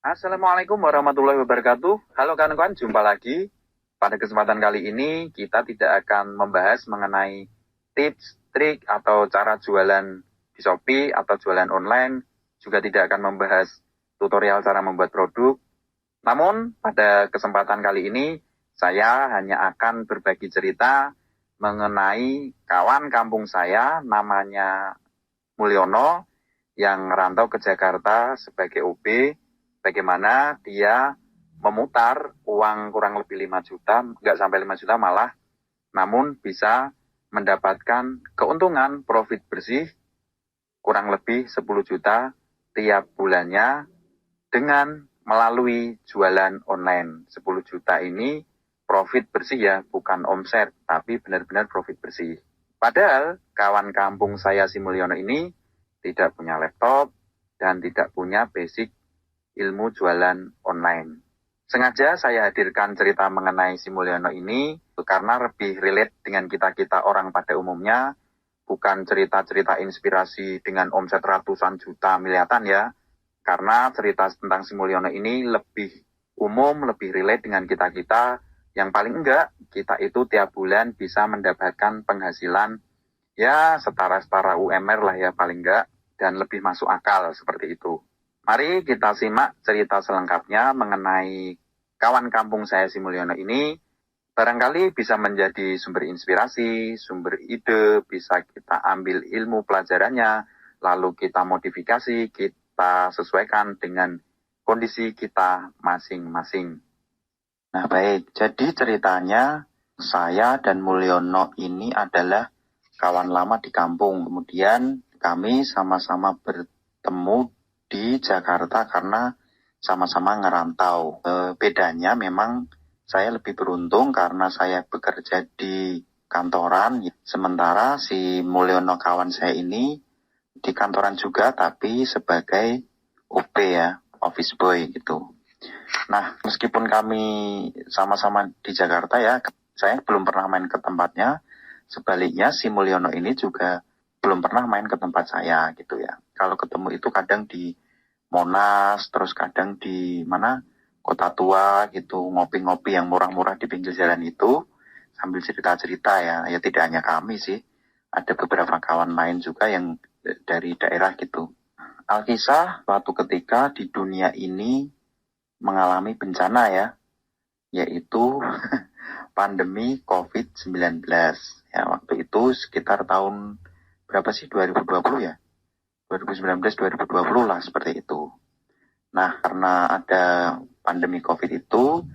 Assalamualaikum warahmatullahi wabarakatuh. Halo kawan-kawan, jumpa lagi. Pada kesempatan kali ini kita tidak akan membahas mengenai tips, trik, atau cara jualan di Shopee atau jualan online. Juga tidak akan membahas tutorial cara membuat produk. Namun pada kesempatan kali ini saya hanya akan berbagi cerita mengenai kawan kampung saya namanya Mulyono yang merantau ke Jakarta sebagai OB. Bagaimana dia memutar uang kurang lebih 5 juta, nggak sampai 5 juta malah, namun bisa mendapatkan keuntungan profit bersih kurang lebih 10 juta tiap bulannya dengan melalui jualan online. 10 juta ini profit bersih ya, bukan omset, tapi benar-benar profit bersih. Padahal kawan kampung saya si Mulyono ini tidak punya laptop dan tidak punya basic ilmu jualan online. Sengaja saya hadirkan cerita mengenai si Mulyono ini karena lebih relate dengan kita-kita orang pada umumnya, bukan cerita-cerita inspirasi dengan omset ratusan juta miliaran ya. Karena cerita tentang si Mulyono ini lebih umum, lebih relate dengan kita-kita yang paling enggak kita itu tiap bulan bisa mendapatkan penghasilan ya setara-setara UMR lah ya paling enggak, dan lebih masuk akal seperti itu. Mari kita simak cerita selengkapnya mengenai kawan kampung saya si Mulyono ini. Barangkali bisa menjadi sumber inspirasi, sumber ide, bisa kita ambil ilmu pelajarannya, lalu kita modifikasi, kita sesuaikan dengan kondisi kita masing-masing. Nah baik, jadi ceritanya saya dan Mulyono ini adalah kawan lama di kampung. Kemudian kami sama-sama bertemu di Jakarta karena sama-sama ngerantau. Bedanya memang saya lebih beruntung karena saya bekerja di kantoran, sementara si Mulyono kawan saya ini di kantoran juga tapi sebagai OP ya, office boy gitu. Nah, meskipun kami sama-sama di Jakarta ya, saya belum pernah main ke tempatnya. Sebaliknya si Mulyono ini juga belum pernah main ke tempat saya gitu ya. Kalau ketemu itu kadang di Monas, terus kadang di mana Kota Tua gitu, ngopi-ngopi yang murah-murah di pinggir jalan itu, sambil cerita-cerita ya. Ya tidak hanya kami sih, ada beberapa kawan lain juga yang dari daerah gitu. Alkisah, suatu ketika di dunia ini mengalami bencana ya, yaitu pandemi COVID-19. Ya, waktu itu sekitar tahun berapa sih, 2020 ya? 2019-2020 lah seperti itu. Nah, karena ada pandemi COVID itu,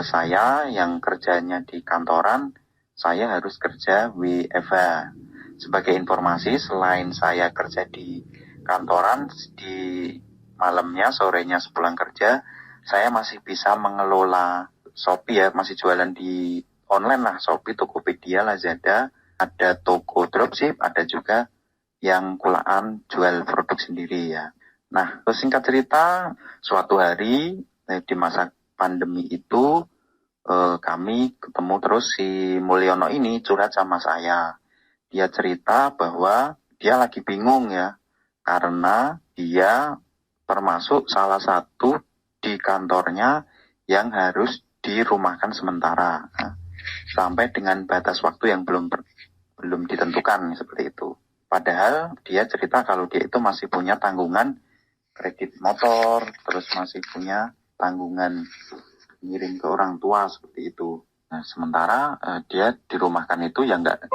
saya yang kerjanya di kantoran, saya harus kerja WFH. Sebagai informasi, selain saya kerja di kantoran, di malamnya, sorenya sepulang kerja, saya masih bisa mengelola Shopee ya, masih jualan di online lah, Shopee, Tokopedia, Lazada, ada toko dropship, ada juga yang kulaan jual produk sendiri ya. Nah, singkat cerita, suatu hari di masa pandemi itu kami ketemu terus si Mulyono ini curhat sama saya. Dia cerita bahwa dia lagi bingung ya, karena dia termasuk salah satu di kantornya yang harus dirumahkan sementara. Nah, sampai dengan batas waktu yang belum ditentukan seperti itu. Padahal dia cerita kalau dia itu masih punya tanggungan kredit motor, terus masih punya tanggungan ngirim ke orang tua seperti itu. Nah, sementara dia dirumahkan itu ya nggak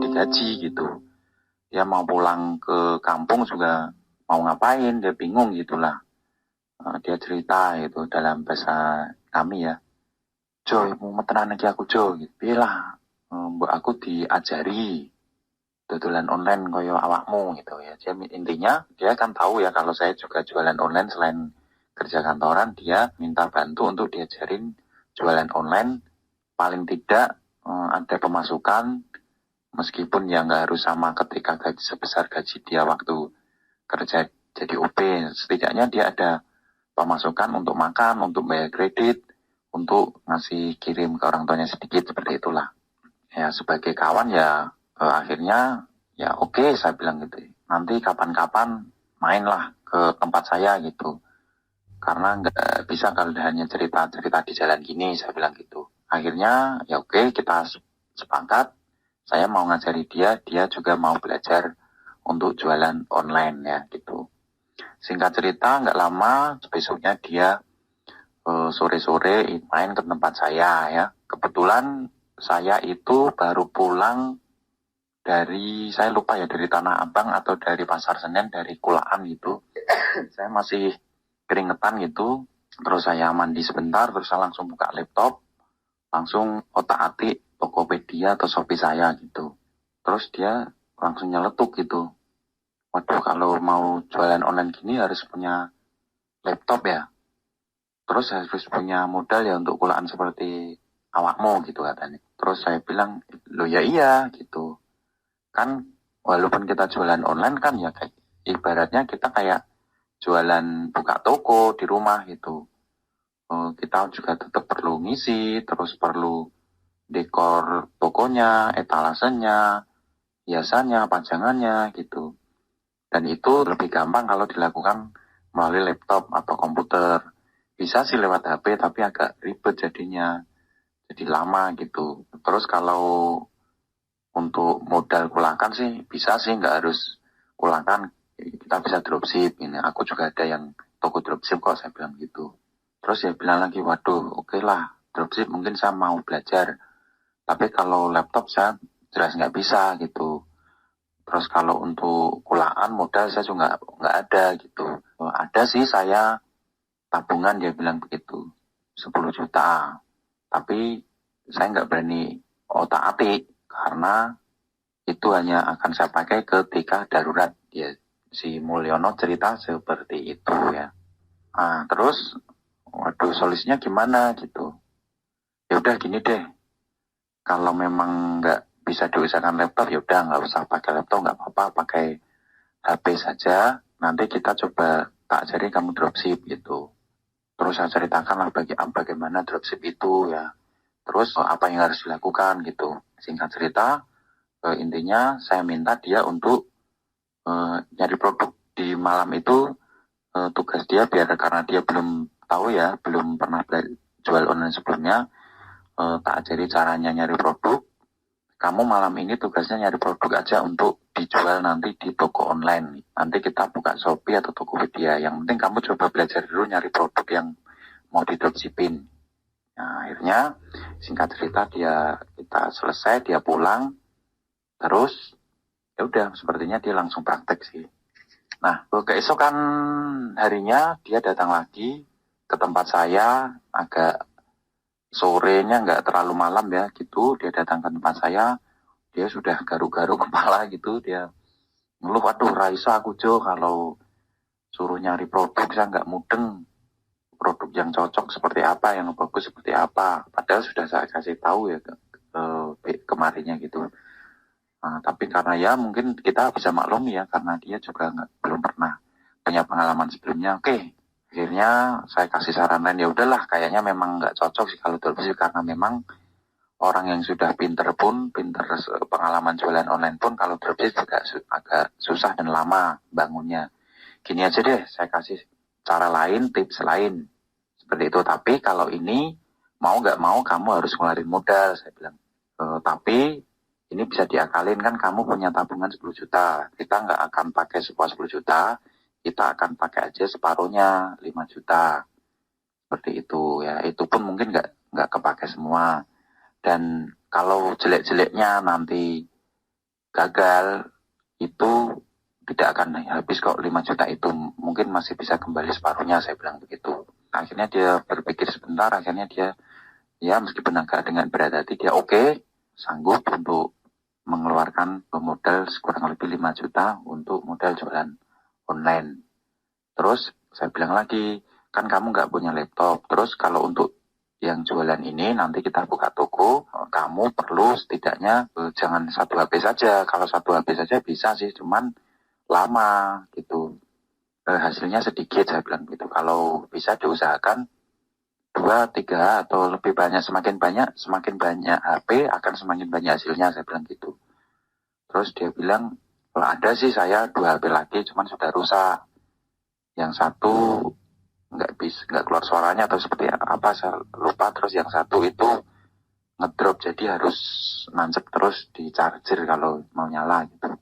digaji gitu. Dia mau pulang ke kampung juga mau ngapain, dia bingung gitulah. Dia cerita itu dalam bahasa kami ya. Jo, mau metenan lagi aku Jo, gitu. Bilah, mbak aku diajari dodolan online koyo awakmu gitu ya. Dia intinya dia kan tahu ya kalau saya juga jualan online selain kerja kantoran, dia minta bantu untuk diajarin jualan online, paling tidak ada pemasukan meskipun ya nggak harus sama ketika gaji sebesar gaji dia waktu kerja jadi OP. Setidaknya dia ada pemasukan untuk makan, untuk bayar kredit, untuk ngasih kirim ke orang tuanya sedikit, seperti itulah. Ya sebagai kawan ya akhirnya ya oke, saya bilang gitu. Nanti kapan-kapan mainlah ke tempat saya gitu. karena nggak bisa kalau hanya cerita-cerita di jalan gini, saya bilang gitu. Akhirnya ya oke, kita sepakat, saya mau ngajari dia juga mau belajar untuk jualan online ya gitu. Singkat cerita nggak lama, besoknya dia sore-sore main ke tempat saya ya. Kebetulan saya itu baru pulang saya lupa ya, dari Tanah Abang atau dari Pasar Senen, dari Kulaan gitu. Saya masih keringetan gitu, terus saya mandi sebentar, terus saya langsung buka laptop, langsung otak-atik Tokopedia atau Shopee saya gitu. Terus dia langsung nyeletuk gitu. Waduh, kalau mau jualan online gini harus punya laptop ya. Terus harus punya modal ya untuk kulaan seperti awakmu gitu katanya. Terus saya bilang, lo ya iya gitu. Kan walaupun kita jualan online kan ya kayak ibaratnya kita kayak jualan buka toko di rumah gitu. Kita juga tetap perlu ngisi, terus perlu dekor tokonya, etalasenya, hiasannya, pajangannya gitu. Dan itu lebih gampang kalau dilakukan melalui laptop atau komputer. Bisa sih lewat HP, tapi agak ribet jadinya. Jadi lama gitu. Terus kalau untuk modal kulakan sih, bisa sih, nggak harus kulakan. Kita bisa dropship. Ini aku juga ada yang toko dropship kok, saya bilang gitu. Terus dia bilang lagi, waduh, oke lah, dropship mungkin saya mau belajar. Tapi kalau laptop saya jelas nggak bisa gitu. Terus kalau untuk kulaan modal saya juga nggak ada gitu. Ada sih saya tabungan, dia bilang begitu, 10 juta. Tapi saya nggak berani otak-atik karena itu hanya akan saya pakai ketika darurat. Ya, si Mulyono cerita seperti itu ya. Nah, terus, waduh, solusinya gimana gitu. Ya udah gini deh, kalau memang nggak bisa diusahakan laptop, ya udah nggak usah pakai laptop, nggak apa-apa, pakai HP saja. Nanti kita coba tak ajari kamu dropship gitu. Terus saya ceritakan lah bagaimana dropship itu ya. Terus apa yang harus dilakukan gitu. Singkat cerita, intinya saya minta dia untuk nyari produk di malam itu. Tugas dia biar, karena dia belum tahu ya, belum pernah jual online sebelumnya, tak ajari caranya nyari produk. Kamu malam ini tugasnya nyari produk aja untuk dijual nanti di toko online. Nanti kita buka Shopee atau Tokopedia. Yang penting kamu coba belajar dulu nyari produk yang mau di dropshipping. Nah, akhirnya singkat cerita kita selesai, dia pulang. Terus ya udah, sepertinya dia langsung praktek sih. Nah, keesokan harinya dia datang lagi ke tempat saya, agak sorenya, nggak terlalu malam ya gitu. Dia datang ke tempat saya, dia sudah garu-garu kepala gitu. Dia ngeluh, waduh Raisa, aku Jo kalau suruh nyari produk saya nggak mudeng. Produk yang cocok seperti apa, yang bagus seperti apa. Padahal sudah saya kasih tahu ya kemarinnya gitu. Nah, tapi karena ya mungkin kita bisa maklum ya, karena dia juga belum pernah punya pengalaman sebelumnya. Oke, akhirnya saya kasih saran lain, ya udahlah, kayaknya memang nggak cocok sih kalau dropship, karena memang orang yang sudah pinter pengalaman jualan online pun kalau dropship juga agak susah dan lama bangunnya. Gini aja deh, saya kasih cara lain, tips lain seperti itu. Tapi kalau ini mau nggak mau kamu harus ngeluarin modal, saya bilang. Tapi ini bisa diakalin, kan kamu punya tabungan 10 juta. Kita nggak akan pakai semua 10 juta, kita akan pakai aja separuhnya, 5 juta. Seperti itu ya. Itu pun mungkin nggak kepake semua. Dan kalau jelek-jeleknya nanti gagal, itu tidak akan habis kok 5 juta itu. Mungkin masih bisa kembali separuhnya, saya bilang begitu. Akhirnya dia berpikir sebentar, akhirnya dia, ya meskipun agak dengan berat hati, dia oke, sanggup untuk mengeluarkan modal kurang lebih 5 juta untuk modal jualan online. Terus saya bilang lagi, kan kamu nggak punya laptop. Terus kalau untuk yang jualan ini nanti kita buka toko, kamu perlu setidaknya jangan satu HP saja. Kalau satu HP saja bisa sih, cuman lama gitu. Hasilnya sedikit, saya bilang gitu. Kalau bisa diusahakan 2, 3 atau lebih banyak, semakin banyak HP akan semakin banyak hasilnya, saya bilang gitu. Terus dia bilang, kalau ada sih saya 2 HP lagi, cuman sudah rusak. Yang satu nggak keluar suaranya atau seperti apa, saya lupa. Terus yang satu itu ngedrop, jadi harus nancep terus di charger kalau mau nyala gitu.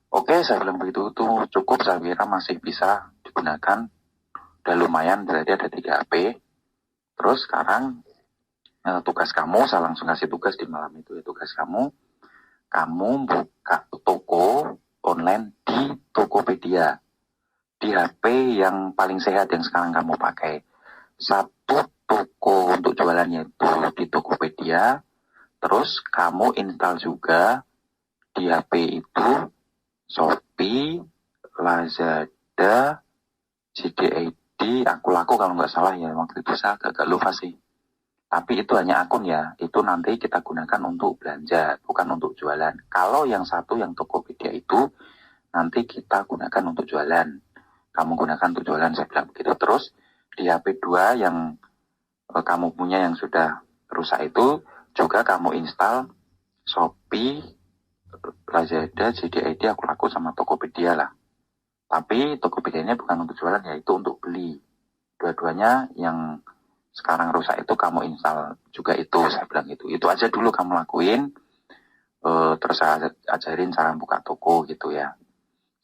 Oke, saya bilang begitu tuh cukup, saya kira masih bisa digunakan, udah lumayan, berarti ada 3 HP. Terus sekarang tugas kamu, saya langsung kasih tugas di malam itu ya, tugas kamu buka toko online di Tokopedia, di HP yang paling sehat yang sekarang kamu pakai. Satu toko untuk jualannya itu di Tokopedia, terus kamu install juga di HP itu Shopee, Lazada, JD.id, aku laku kalau nggak salah ya, waktu itu saya agak lupa sih. Tapi itu hanya akun ya, itu nanti kita gunakan untuk belanja, bukan untuk jualan. Kalau yang satu, yang Tokopedia itu, nanti kita gunakan untuk jualan. Kamu gunakan untuk jualan, saya bilang begitu. Terus di HP 2 yang kamu punya yang sudah rusak itu, juga kamu install Shopee, Lazada, JD.id, aku laku sama Tokopedia lah. Tapi Tokopedia ini bukan untuk jualan, yaitu untuk beli. Dua-duanya yang sekarang rusak itu kamu install juga itu, saya bilang gitu. Itu aja dulu kamu lakuin. Terus saya ajarin cara buka toko gitu ya.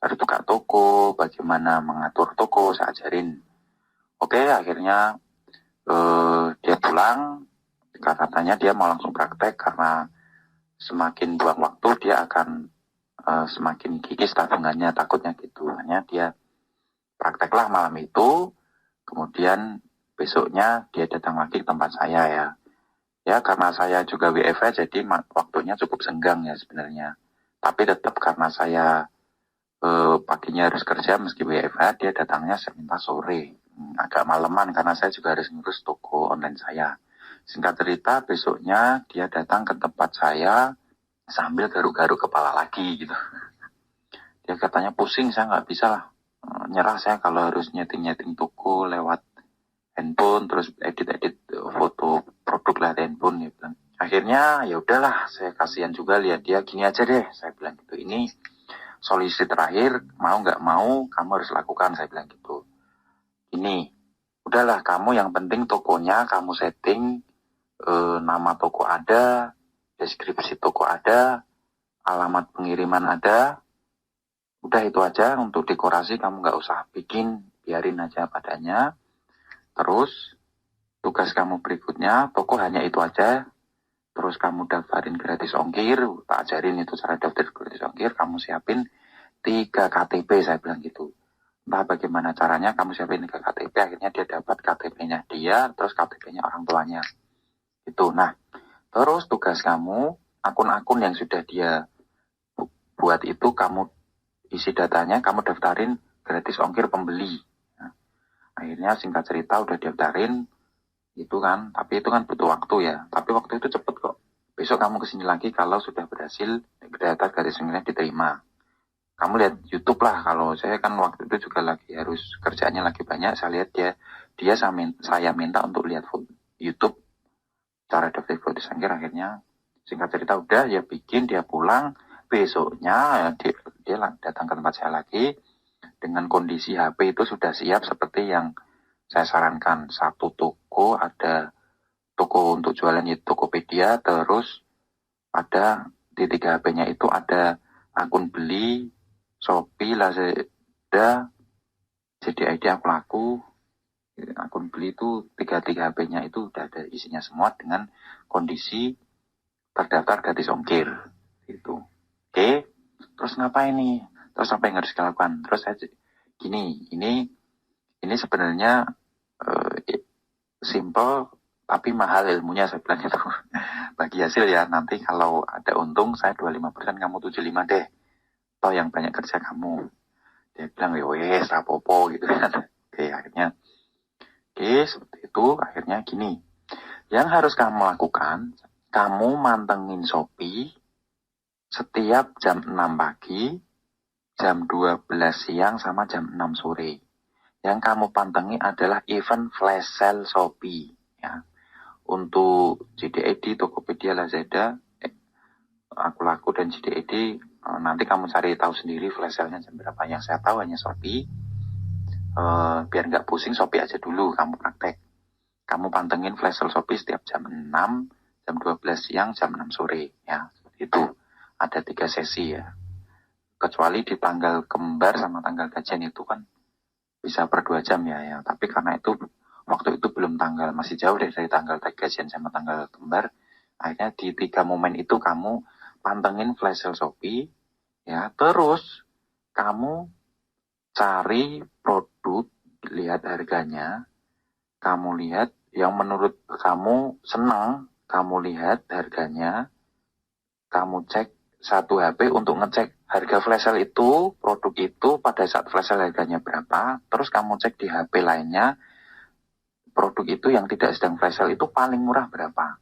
Cara buka toko, bagaimana mengatur toko, saya ajarin. Oke, akhirnya dia pulang. Katanya dia mau langsung praktek, karena semakin buang waktu dia akan semakin kikis tabungannya, takutnya gitu. Hanya dia prakteklah malam itu, kemudian besoknya dia datang lagi ke tempat saya ya. Ya karena saya juga WFH, jadi waktunya cukup senggang ya sebenarnya. Tapi tetap karena saya paginya harus kerja meski WFH, dia datangnya saya minta sore. Agak maleman karena saya juga harus ngurus toko online saya. Singkat cerita, besoknya dia datang ke tempat saya sambil garuk-garuk kepala lagi gitu. Dia katanya pusing, saya nggak bisa lah. Nyerah saya kalau harus nyeting-nyeting toko lewat handphone, terus edit-edit foto produk lah handphone gitu. Akhirnya ya udahlah, saya kasihan juga lihat dia. Gini aja deh, saya bilang gitu. Ini solusi terakhir, mau nggak mau kamu harus lakukan, saya bilang gitu. Ini, udahlah kamu yang penting tokonya kamu setting, nama toko ada, deskripsi toko ada, alamat pengiriman ada. Udah itu aja. Untuk dekorasi kamu nggak usah bikin, biarin aja padanya. Terus tugas kamu berikutnya, toko hanya itu aja. Terus kamu daftarin gratis ongkir, tak ajarin itu cara daftar gratis ongkir. Kamu siapin 3 KTP, saya bilang gitu. Entah bagaimana caranya, kamu siapin 3 KTP, akhirnya dia dapat KTP-nya dia, terus KTP-nya orang tuanya. Gitu. Nah, terus tugas kamu, akun-akun yang sudah dia buat itu, kamu isi datanya, kamu daftarin gratis ongkir pembeli. Nah, akhirnya singkat cerita udah daftarin, itu kan, tapi itu kan butuh waktu ya. Tapi waktu itu cepet kok. Besok kamu kesini lagi kalau sudah berhasil data garis ongkirnya diterima. Kamu lihat YouTube lah. Kalau saya kan waktu itu juga lagi harus kerjaannya lagi banyak. Saya lihat saya minta untuk lihat YouTube cara daftar gratis ongkir. Akhirnya singkat cerita udah ya bikin, dia pulang. Besoknya dia datang ke tempat saya lagi dengan kondisi HP itu sudah siap seperti yang saya sarankan. Satu toko, ada toko untuk jualan yaitu Tokopedia, terus ada di 3 HP-nya itu ada akun beli, Shopee, Lazada, JD.id, aku laku. Akun beli itu 3 HP-nya itu udah ada isinya semua dengan kondisi terdaftar gratis ongkir gitu. Oke, terus ngapain nih? Terus apa yang harus dilakukan? Terus saya gini, ini sebenarnya simple tapi mahal ilmunya, saya bilang gitu. Bagi hasil ya, nanti kalau ada untung saya 25%, kamu 75 deh. Toh yang banyak kerja kamu. Dia bilang wes rapopo gitu kan. Oke, akhirnya seperti itu. Akhirnya gini, yang harus kamu lakukan, kamu mantengin Shopee setiap jam 6 pagi, jam 12 siang, sama jam 6 sore. Yang kamu pantengi adalah event flash sale Shopee. Ya. Untuk JD.id, Tokopedia, Lazada, aku laku dan JD.id, nanti kamu cari tahu sendiri flash sale-nya jam berapa. Yang saya tahu hanya Shopee. biar nggak pusing, Shopee aja dulu kamu praktek. Kamu pantengin flash sale Shopee setiap jam 6, jam 12 siang, jam 6 sore. Ya, itu. Ada 3 sesi ya. Kecuali di tanggal kembar sama tanggal gajian itu kan bisa per 2 jam ya. Tapi karena itu waktu itu belum tanggal, masih jauh dari tanggal gajian sama tanggal kembar. Akhirnya di 3 momen itu kamu pantengin flash sale Shopee. Ya, terus kamu cari produk, lihat harganya, kamu lihat yang menurut kamu senang, kamu lihat harganya, kamu cek satu HP untuk ngecek harga flash sale itu, produk itu pada saat flash sale harganya berapa, terus kamu cek di HP lainnya, produk itu yang tidak sedang flash sale itu paling murah berapa.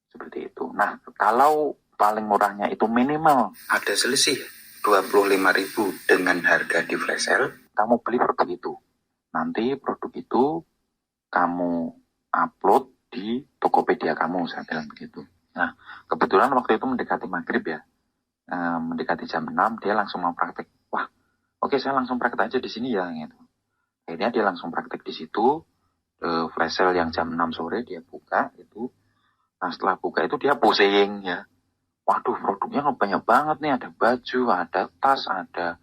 Seperti itu. Nah, kalau paling murahnya itu minimal ada selisih 25.000 dengan harga di flash sale, kamu beli produk itu. Nanti produk itu kamu upload di Tokopedia kamu, saya bilang begitu. Nah, kebetulan waktu itu mendekati maghrib ya, mendekati jam 6, dia langsung mau praktek. Wah, oke, saya langsung praktek aja di sini ya, gitu. Akhirnya dia langsung praktek di situ, flash sale yang jam 6 sore dia buka itu. Nah, setelah buka itu dia pusing ya. Waduh, produknya banyak banget nih, ada baju, ada tas, ada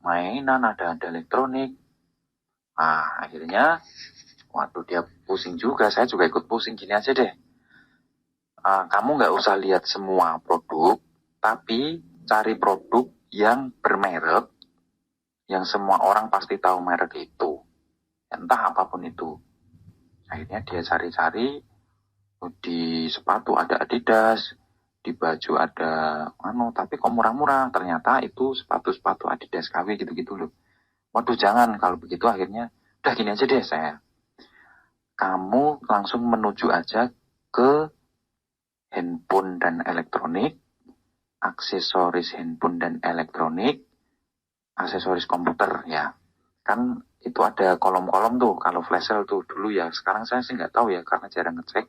mainan, ada elektronik. Nah, akhirnya waduh, dia pusing juga. Saya juga ikut pusing. Gini aja deh. Kamu nggak usah lihat semua produk, tapi cari produk yang bermerek, yang semua orang pasti tahu merek itu. Entah apapun itu. Akhirnya dia cari-cari, di sepatu ada Adidas, di baju ada tapi kok murah-murah. Ternyata itu sepatu-sepatu Adidas KW gitu-gitu loh. Waduh, jangan. Kalau begitu akhirnya, udah gini aja deh saya. Kamu langsung menuju aja ke handphone dan elektronik, aksesoris handphone dan elektronik, aksesoris komputer ya. Kan itu ada kolom-kolom tuh kalau flash sale tuh dulu ya. Sekarang saya sih nggak tahu ya karena jarang ngecek.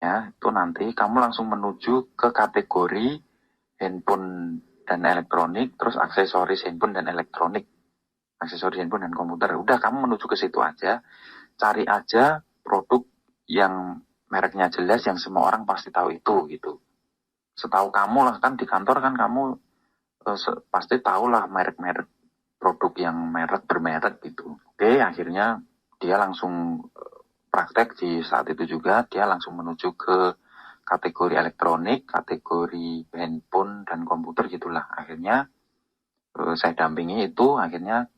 Ya, itu nanti kamu langsung menuju ke kategori handphone dan elektronik, terus aksesoris handphone dan elektronik, aksesoris handphone dan komputer. Udah, kamu menuju ke situ aja. Cari aja produk yang mereknya jelas, yang semua orang pasti tahu itu gitu. Setahu kamu lah, kan di kantor kan kamu pasti tahu lah merek-merek produk yang bermerek gitu. Oke, akhirnya dia langsung praktek di saat itu juga. Dia langsung menuju ke kategori elektronik, kategori handphone dan komputer gitulah. Akhirnya saya dampingi itu, akhirnya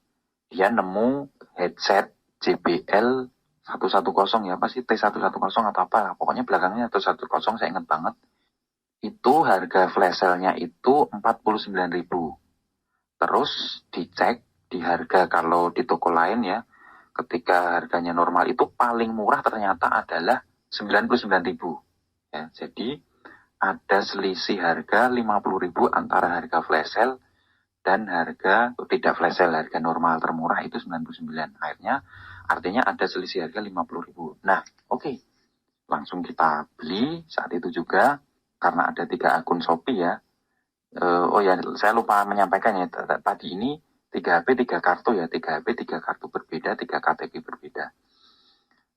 dia nemu headset JBL 110 ya, apa sih T110 atau apa lah, pokoknya belakangnya 110, saya ingat banget. Itu harga flash sale-nya itu 49.000. Terus dicek di harga kalau di toko lain ya, ketika harganya normal itu paling murah ternyata adalah 99.000. Ya, jadi ada selisih harga 50.000 antara harga flash sale dan harga tidak flash sale, harga normal termurah itu 99. Akhirnya artinya ada selisih harga 50.000. Nah, oke. Langsung kita beli saat itu juga karena ada 3 akun Shopee ya. Oh ya, saya lupa menyampaikan ya, tadi ini 3 HP 3 kartu ya, 3 HP 3 kartu berbeda, 3 KTP berbeda.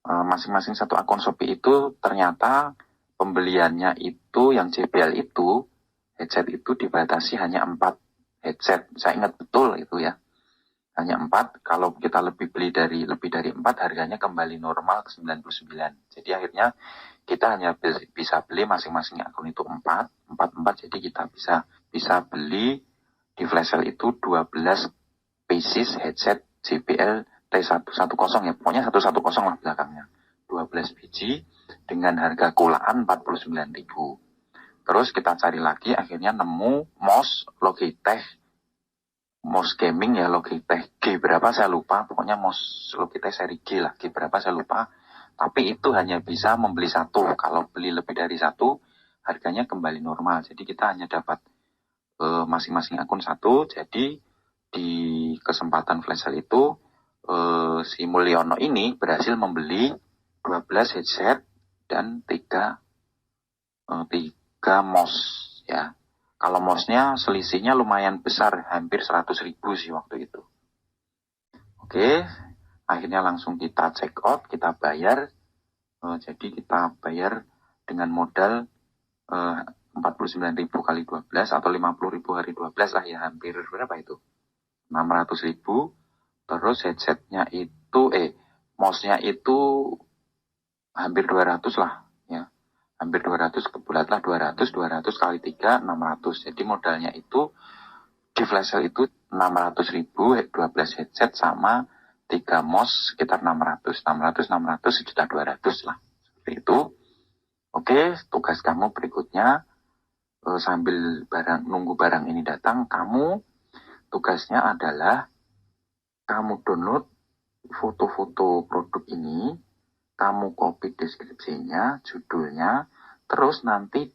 Masing-masing satu akun Shopee itu ternyata pembeliannya itu yang JBL itu, headset itu dibatasi hanya 4 headset. Saya ingat betul itu ya. Hanya 4, kalau kita lebih dari 4 harganya kembali normal ke 99. Jadi akhirnya kita hanya bisa beli masing-masing akun itu 4, jadi kita bisa beli di flash sale itu 12 pieces headset JBL T110 ya, pokoknya 110 lah belakangnya. 12 biji dengan harga kulaan 49.000. Terus kita cari lagi, akhirnya nemu mouse Logitech, mouse gaming ya, Logitech G berapa saya lupa, pokoknya mouse Logitech seri G lah, G berapa saya lupa. Tapi itu hanya bisa membeli satu, kalau beli lebih dari satu harganya kembali normal. Jadi kita hanya dapat masing-masing akun satu. Jadi di kesempatan flash sale itu si Mulyono ini berhasil membeli 12 headset dan 3 mouse ya. Kalau mouse-nya selisihnya lumayan besar, hampir 100.000 sih waktu itu. Oke, akhirnya langsung kita check out, kita bayar. Jadi kita bayar dengan modal 49.000 kali 12 atau 50.000 hari 12 lah ya, hampir berapa itu? 600.000. Terus headsetnya itu, mouse-nya itu hampir 200 lah ya. Hampir 200, kebulatlah 200 kali 3, 600. Jadi modalnya itu di flash sale itu 600.000, 12 headset sama 3 mouse sekitar 600, 1.200.000 lah. Seperti itu. Oke, tugas kamu berikutnya sambil nunggu barang ini datang, kamu tugasnya adalah kamu download foto-foto produk ini, kamu copy deskripsinya, judulnya, terus nanti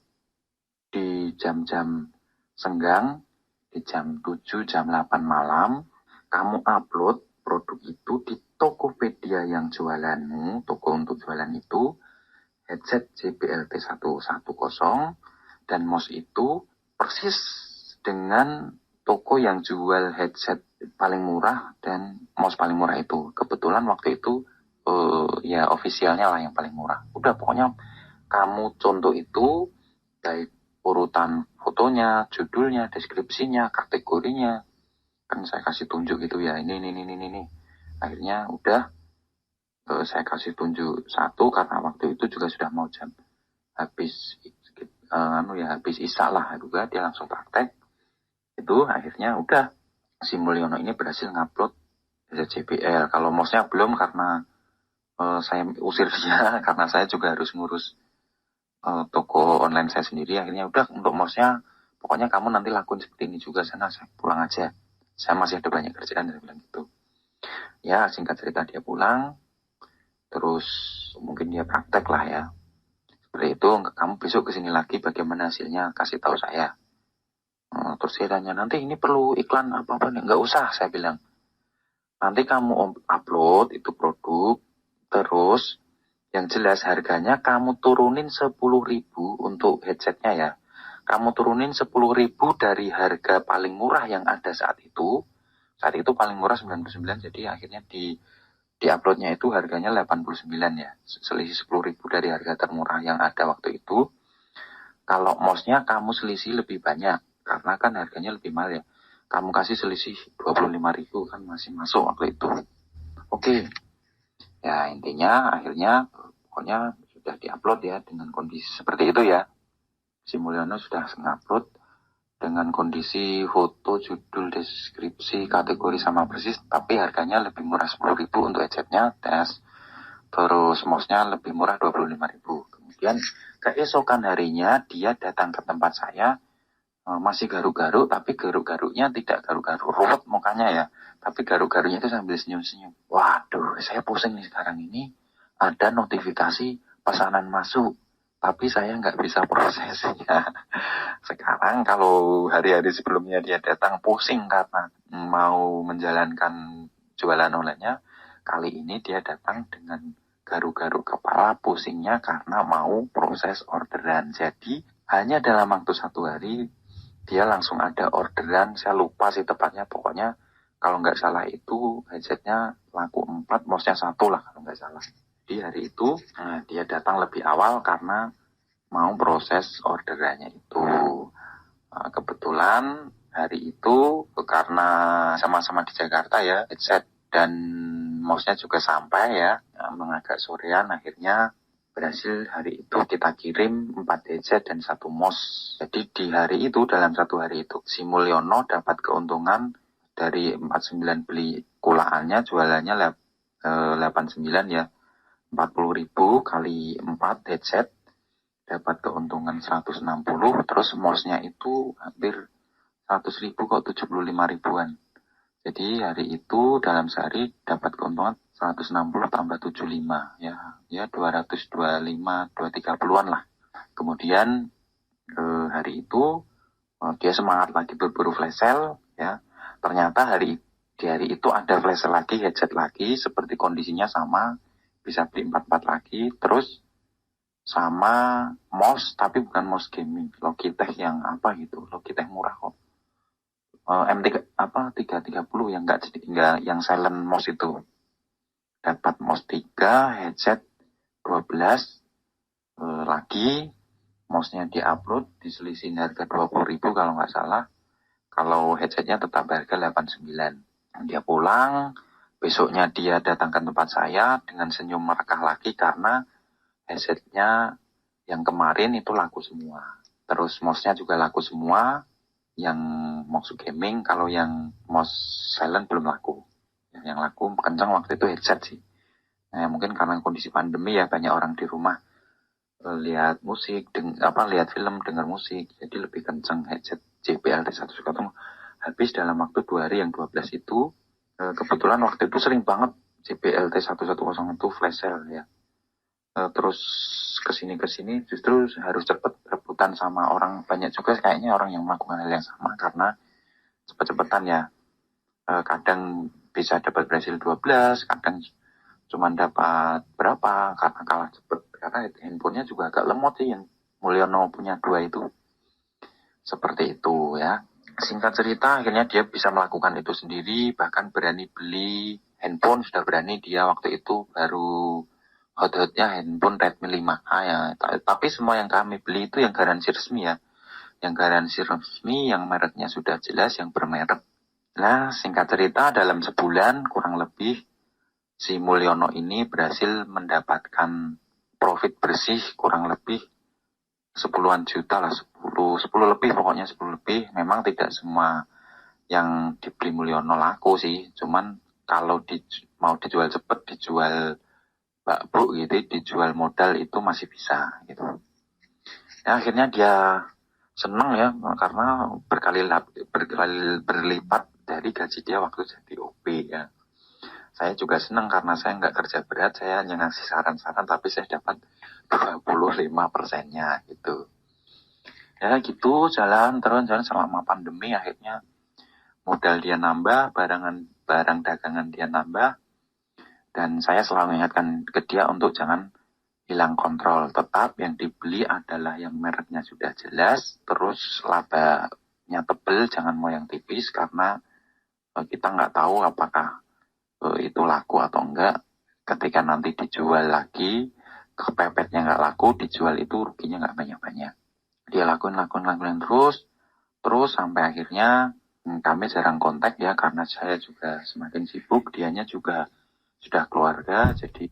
di jam-jam senggang, di jam 7, jam 8 malam, kamu upload produk itu di Tokopedia yang jualanmu, toko untuk jualan itu, headset JBL T110, dan mouse itu persis dengan toko yang jual headset paling murah dan mouse paling murah itu. Kebetulan waktu itu ya ofisialnya lah yang paling murah. Udah pokoknya kamu contoh itu dari urutan fotonya, judulnya, deskripsinya, kategorinya. Kan saya kasih tunjuk gitu ya, ini. Akhirnya udah saya kasih tunjuk satu karena waktu itu juga sudah mau jam habis habis isya lah juga, dia langsung praktek. Itu akhirnya udah si Mulyono ini berhasil ngupload JBL. Kalau mouse-nya belum karena saya usir dia karena saya juga harus ngurus toko online saya sendiri. Akhirnya udah untuk mouse-nya pokoknya kamu nanti lakuin seperti ini juga, sana saya pulang aja. Saya masih ada banyak kerjaan, saya bilang gitu. Ya singkat cerita dia pulang, terus mungkin dia praktek lah ya. Seperti itu, kamu besok kesini lagi bagaimana hasilnya, kasih tahu saya. Terus dia tanya, nanti ini perlu iklan apa-apa nih? Nggak usah, saya bilang. Nanti kamu upload itu produk, terus yang jelas harganya kamu turunin 10.000 untuk headsetnya ya. Kamu turunin 10.000 dari harga paling murah yang ada saat itu. Saat itu paling murah 99, jadi akhirnya di uploadnya itu harganya 89 ya. Selisih 10.000 dari harga termurah yang ada waktu itu. Kalau mouse-nya kamu selisih lebih banyak, karena kan harganya lebih mahal ya. Kamu kasih selisih 25.000 kan masih masuk waktu itu. Oke. Ya intinya akhirnya pokoknya sudah diupload ya dengan kondisi seperti itu ya. Si Mulyono sudah ngupload dengan kondisi foto, judul, deskripsi, kategori sama persis, tapi harganya lebih murah 10.000 untuk headsetnya, tes. Terus mouse-nya lebih murah 25.000. Kemudian keesokan harinya dia datang ke tempat saya, masih garuk-garuk, tapi garuk-garuknya tidak garuk-garuk ruwet mukanya ya, tapi garuk-garuknya itu sambil senyum-senyum. Waduh, saya pusing nih sekarang ini, ada notifikasi pesanan masuk, tapi saya nggak bisa prosesnya. Sekarang kalau hari-hari sebelumnya dia datang pusing karena mau menjalankan jualan online-nya, kali ini dia datang dengan garuk-garuk kepala, pusingnya karena mau proses orderan. Jadi hanya dalam waktu 1 hari dia langsung ada orderan, saya lupa sih tepatnya, pokoknya kalau nggak salah itu headsetnya laku 4, mouse-nya 1 lah kalau nggak salah. Di hari itu dia datang lebih awal karena mau proses orderannya itu. Kebetulan hari itu karena sama-sama di Jakarta ya, headset dan mouse-nya juga sampai ya, agak sorean, akhirnya berhasil hari itu kita kirim 4 headset dan 1 mouse. Jadi di hari itu, dalam 1 hari itu, si Mulyono dapat keuntungan dari 49 beli kulaannya, jualannya 89 ya. 40.000 kali 4 headset, dapat keuntungan 160, terus mouse-nya itu hampir 100.000 kok, 75 ribuan. Jadi hari itu dalam sehari dapat keuntungan 160 tambah 75 ya 225, 230-an lah. Kemudian hari itu dia semangat lagi berburu flash sale ya. Ternyata di hari itu ada flash sale lagi, headset lagi, seperti kondisinya sama, bisa beli 44 lagi, terus sama mouse tapi bukan mouse gaming, Logitech yang apa gitu, Logitech murah kok. M3 330 yang enggak yang silent mouse itu. Dapat mouse 3, headset 12, lagi mouse-nya di-upload diselisih harga 20.000 kalau nggak salah. Kalau headsetnya tetap harga 89. Dia pulang, besoknya dia datang ke tempat saya dengan senyum merekah lagi karena headsetnya yang kemarin itu laku semua. Terus mouse-nya juga laku semua. Yang mouse gaming, kalau yang mouse silent belum laku. Yang laku kencang waktu itu headset sih. Nah, mungkin karena kondisi pandemi ya banyak orang di rumah lihat musik, lihat film, dengar musik, jadi lebih kencang headset JBL T110 habis dalam waktu 2 hari yang 12 itu. Kebetulan waktu itu sering banget JBL T110 itu flash sale ya. Terus kesini justru harus cepet rebutan sama orang, banyak juga kayaknya orang yang melakukan hal yang sama karena cepet-cepetan ya. Kadang bisa dapat berhasil 12, kadang cuma dapat berapa karena kalah cepet, karena handphonenya juga agak lemot sih yang Mulyono punya 2 itu. Seperti itu ya. Singkat cerita akhirnya dia bisa melakukan itu sendiri, bahkan berani beli handphone, sudah berani dia waktu itu baru hot-hotnya handphone Redmi 5A ya. Tapi semua yang kami beli itu yang garansi resmi ya. Yang garansi resmi, yang mereknya sudah jelas, yang bermerek. Nah, singkat cerita dalam sebulan kurang lebih si Mulyono ini berhasil mendapatkan profit bersih kurang lebih 10-an juta lah, 10 lebih, pokoknya 10 lebih. Memang tidak semua yang dibeli Mulyono laku sih, cuman kalau mau dijual cepet, dijual bakbuk gitu, dijual modal itu masih bisa gitu. Ya, akhirnya dia senang ya karena berlipat dari gaji dia waktu jadi OP ya. Saya juga senang karena saya nggak kerja berat, saya hanya ngasih saran-saran tapi saya dapat 25%-nya gitu. Ya gitu, jalan selama pandemi, akhirnya modal dia nambah, barang dagangan dia nambah, dan saya selalu mengingatkan ke dia untuk jangan hilang kontrol. Tetap yang dibeli adalah yang mereknya sudah jelas, terus labanya tebel, jangan mau yang tipis karena kita nggak tahu apakah itu laku atau enggak. Ketika nanti dijual lagi, kepepetnya nggak laku, dijual itu ruginya nggak banyak-banyak. Dia lakuin terus sampai akhirnya kami jarang kontak ya karena saya juga semakin sibuk, dianya juga sudah keluarga, jadi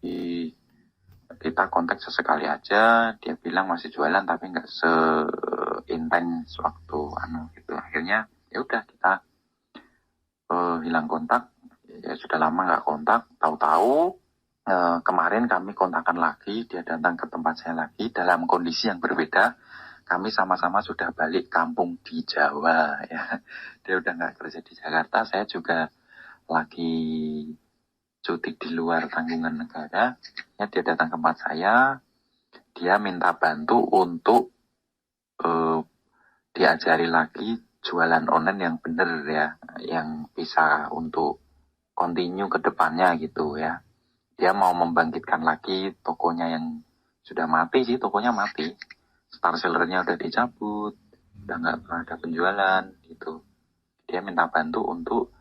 kita kontak sesekali aja. Dia bilang masih jualan tapi nggak seintens waktu gitu. Akhirnya ya udah kita hilang kontak. Ya sudah lama nggak kontak. Tahu-tahu kemarin kami kontakkan lagi. Dia datang ke tempat saya lagi dalam kondisi yang berbeda. Kami sama-sama sudah balik kampung di Jawa ya. Dia udah nggak kerja di Jakarta. Saya juga lagi cuti di luar tanggungan negara. Ya, dia datang ke tempat saya. Dia minta bantu untuk diajari lagi jualan online yang benar ya, yang bisa untuk continue ke depannya gitu ya. Dia mau membangkitkan lagi tokonya yang sudah mati sih, tokonya mati. Star sellernya udah dicabut, udah nggak pernah ada penjualan gitu. Dia minta bantu untuk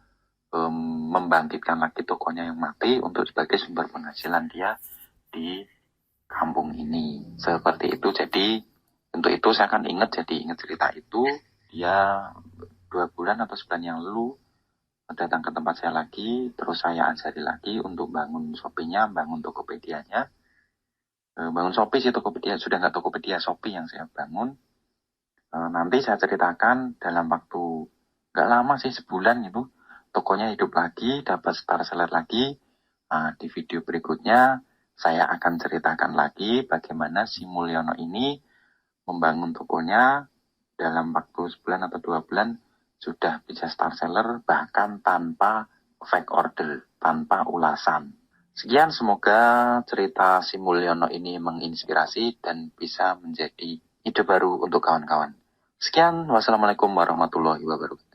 membangkitkan lagi tokonya yang mati untuk sebagai sumber penghasilan dia di kampung ini. Seperti itu. Jadi untuk itu saya kan ingat cerita itu. Dia 2 bulan atau sebulan yang lalu datang ke tempat saya lagi, terus saya ajari lagi untuk bangun Shopee-nya, bangun Tokopedia-nya. Bangun Shopee sih, Tokopedia sudah nggak Tokopedia, Shopee yang saya bangun. Nanti saya ceritakan dalam waktu nggak lama sih, sebulan gitu, tokonya hidup lagi, dapat star seller lagi. Di video berikutnya saya akan ceritakan lagi bagaimana si Mulyono ini membangun tokonya dalam waktu sebulan atau 2 bulan sudah bisa star seller, bahkan tanpa fake order, tanpa ulasan. Sekian, semoga cerita si Mulyono ini menginspirasi dan bisa menjadi ide baru untuk kawan-kawan. Sekian, wassalamualaikum warahmatullahi wabarakatuh.